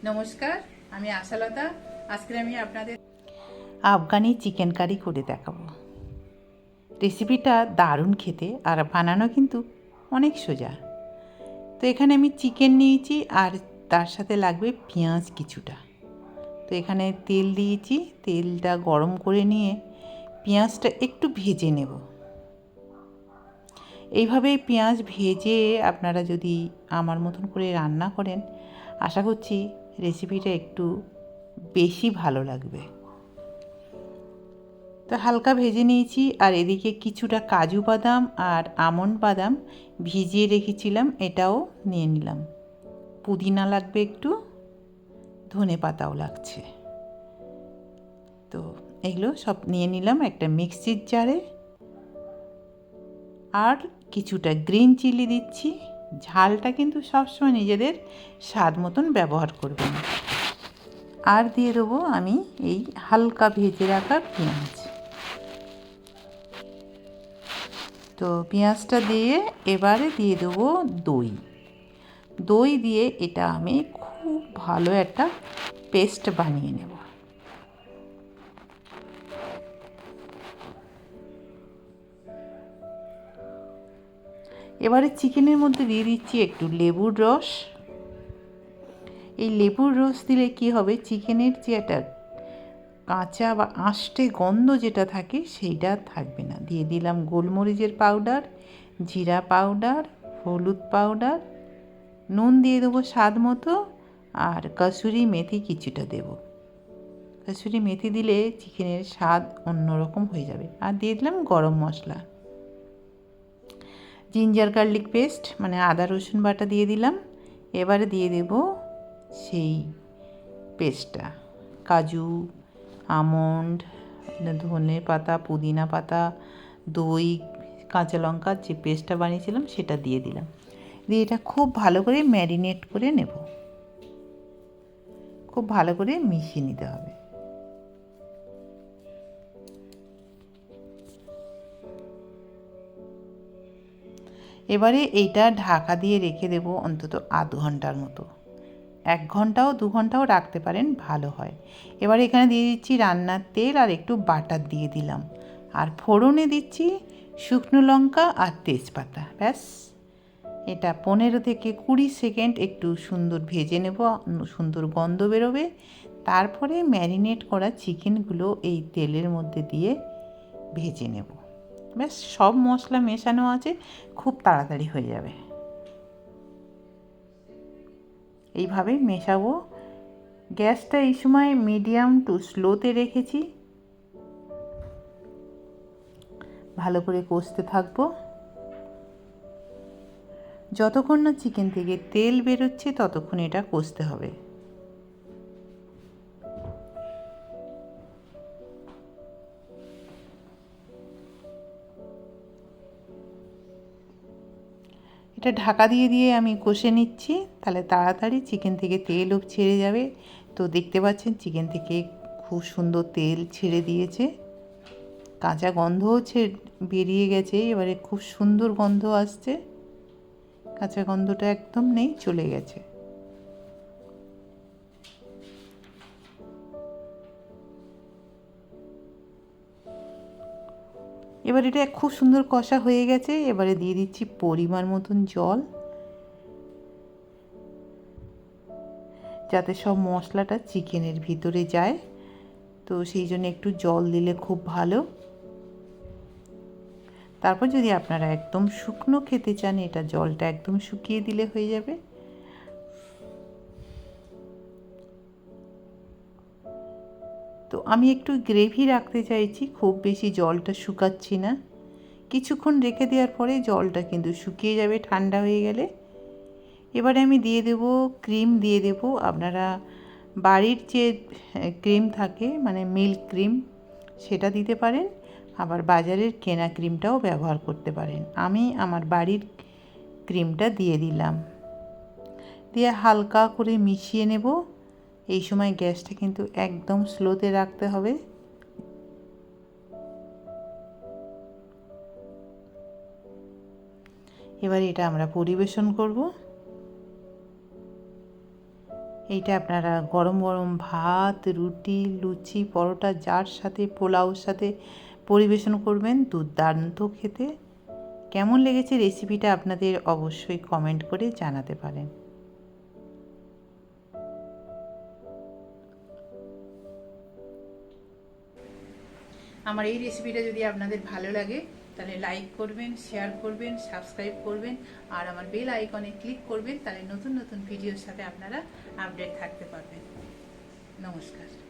নমস্কার, আমি আশালতা। আজকে আমি আপনাদের আফগানি চিকেন কারি করে দেখাবো। রেসিপিটা দারুণ খেতে আর বানানো কিন্তু অনেক সোজা। তো এখানে আমি চিকেন নিয়েছি আর তার সাথে লাগবে পেঁয়াজ কিছুটা। তো এখানে তেল দিয়েছি, তেলটা গরম করে নিয়ে পেঁয়াজটা একটু ভেজে নেব। এইভাবে পেঁয়াজ ভেজে আপনারা যদি আমার মতন করে রান্না করেন, আশা করছি রেসিপিটা একটু বেশি ভালো লাগবে। তো হালকা ভেজে নিয়েছি আর এদিকে কিছুটা কাজু বাদাম আর আমন্ড বাদাম ভিজিয়ে রেখেছিলাম, এটাও নিয়ে নিলাম। পুদিনা লাগবে একটু, ধনে পাতাও লাগছে। তো এগুলো সব নিয়ে নিলাম একটা মিক্সির জারে। আর কিছুটা গ্রিন চিলি দিচ্ছি। ঝালটা কিন্তু সবসময় নিজেদের স্বাদ মতন ব্যবহার করবেন। আর দিয়ে দেবো আমি এই হালকা ভেজে রাখা পেঁয়াজ। তো পেঁয়াজটা দিয়ে এবারে দিয়ে দেবো দই। দই দিয়ে এটা আমি খুব ভালো একটা পেস্ট বানিয়ে নেব। এবারে চিকেনের মধ্যে দিয়ে দিচ্ছি একটু লেবুর রস। এই লেবুর রস দিলে কি হবে, চিকেনের যে একটা কাঁচা বা আষ্টে গন্ধ যেটা থাকে সেইটা থাকবে না। দিয়ে দিলাম গোলমরিচের পাউডার, জিরা পাউডার, হলুদ পাউডার, নুন দিয়ে দেবো স্বাদ মতো, আর কসুরি মেথি কিছুটা দেব। কসুরি মেথি দিলে চিকেনের স্বাদ অন্যরকম হয়ে যাবে। আর দিয়ে দিলাম গরম মশলা, জিঞ্জার গার্লিক পেস্ট মানে আদা রসুন বাটা দিয়ে দিলাম। এবারে দিয়ে দেব সেই পেস্টটা, কাজু, আমন্ড, ধনে পাতা, পুদিনা পাতা, দই, কাঁচা লঙ্কার যে পেস্টটা বানিয়েছিলাম সেটা দিয়ে দিলাম। দিয়ে এটা খুব ভালো করে ম্যারিনেট করে নেব। খুব ভালো করে মিশিয়ে নিতে হবে। এবারে এইটা ঢাকা দিয়ে রেখে দেব অন্তত আধ ঘন্টার মতো। 1 ঘন্টাও 2 ঘন্টাও রাখতে পারেন, ভালো হয়। এবারে এখানে দিয়ে দিচ্ছি রান্নার তেল আর একটু বাটার দিয়ে দিলাম। আর ফোড়নে দিচ্ছি শুকনো লঙ্কা আর তেজপাতা। ব্যাস, এটা 15 থেকে 20 সেকেন্ড একটু সুন্দর ভেজে নেব, সুন্দর গন্ধ বেরোবে। তারপরে ম্যারিনেট করা চিকেনগুলো এই তেলের মধ্যে দিয়ে ভেজে নেব। ব্যাস, সব মশলা মেশানো আছে, খুব তাড়াতাড়ি হয়ে যাবে। এইভাবে মেশাবো। গ্যাসটা এই সময় মিডিয়াম টু স্লোতে রেখেছি। ভালো করে কষতে থাকবো যতক্ষণ না চিকেন থেকে তেল বেরোচ্ছে, ততক্ষণ এটা কষতে হবে। এটা ঢাকা দিয়ে দিয়ে আমি কষে নিচ্ছি, তাহলে তাড়াতাড়ি চিকেন থেকে তেলও ছেড়ে যাবে। তো দেখতে পাচ্ছেন চিকেন থেকে খুব সুন্দর তেল ছেড়ে দিয়েছে, কাঁচা গন্ধও বেরিয়ে গেছে। এবারে খুব সুন্দর গন্ধ আসছে, কাঁচা গন্ধটা একদম নেই, চলে গেছে। এবার এটা খুব সুন্দর কষা হয়ে গেছে। এবারে দিয়ে দিচ্ছি পরিমাণ মতন জল, যাতে সব মশলাটা চিকেনের ভিতরে যায়। তো সেই জন্য একটু জল দিলে খুব ভালো। তারপর যদি আপনারা একদম শুকনো খেতে চান, এটা জলটা একদম শুকিয়ে দিলে হয়ে যাবে। তো আমি একটু গ্রেভি রাখতে চাইছি, খুব বেশি জলটা শুকাচ্ছি না। কিছুক্ষণ রেখে দেওয়ার পরে জলটা কিন্তু শুকিয়ে যাবে ঠান্ডা হয়ে গেলে। এবারে আমি দিয়ে দেব ক্রিম, দিয়ে দেব আপনারা বাড়ির যে ক্রিম থাকে মানে মিল্ক ক্রিম, সেটা দিতে পারেন। আবার বাজারের কেনা ক্রিমটাও ব্যবহার করতে পারেন। আমি আমার বাড়ির ক্রিমটা দিয়ে দিলাম, দিয়ে হালকা করে মিশিয়ে নেব। এই সময় গ্যাসটা কিন্তু একদম স্লোতে রাখতে হবে। এবার এটা আমরা পরিবেশন করব। এইটা আপনারা গরম গরম ভাত, রুটি, লুচি, পরোটা যার সাথে, পোলাওর সাথে পরিবেশন করবেন, দুর্দান্ত খেতে। কেমন লেগেছে রেসিপিটা আপনাদের অবশ্যই কমেন্ট করে জানাতে পারেন। আমার এই রেসিপিটা যদি আপনাদের ভালো লাগে তাহলে লাইক করবেন, শেয়ার করবেন, সাবস্ক্রাইব করবেন আর আমার বেল আইকনে ক্লিক করবেন, তাহলে নতুন নতুন ভিডিওর সাথে আপনারা আপডেট থাকতে পারবেন। নমস্কার।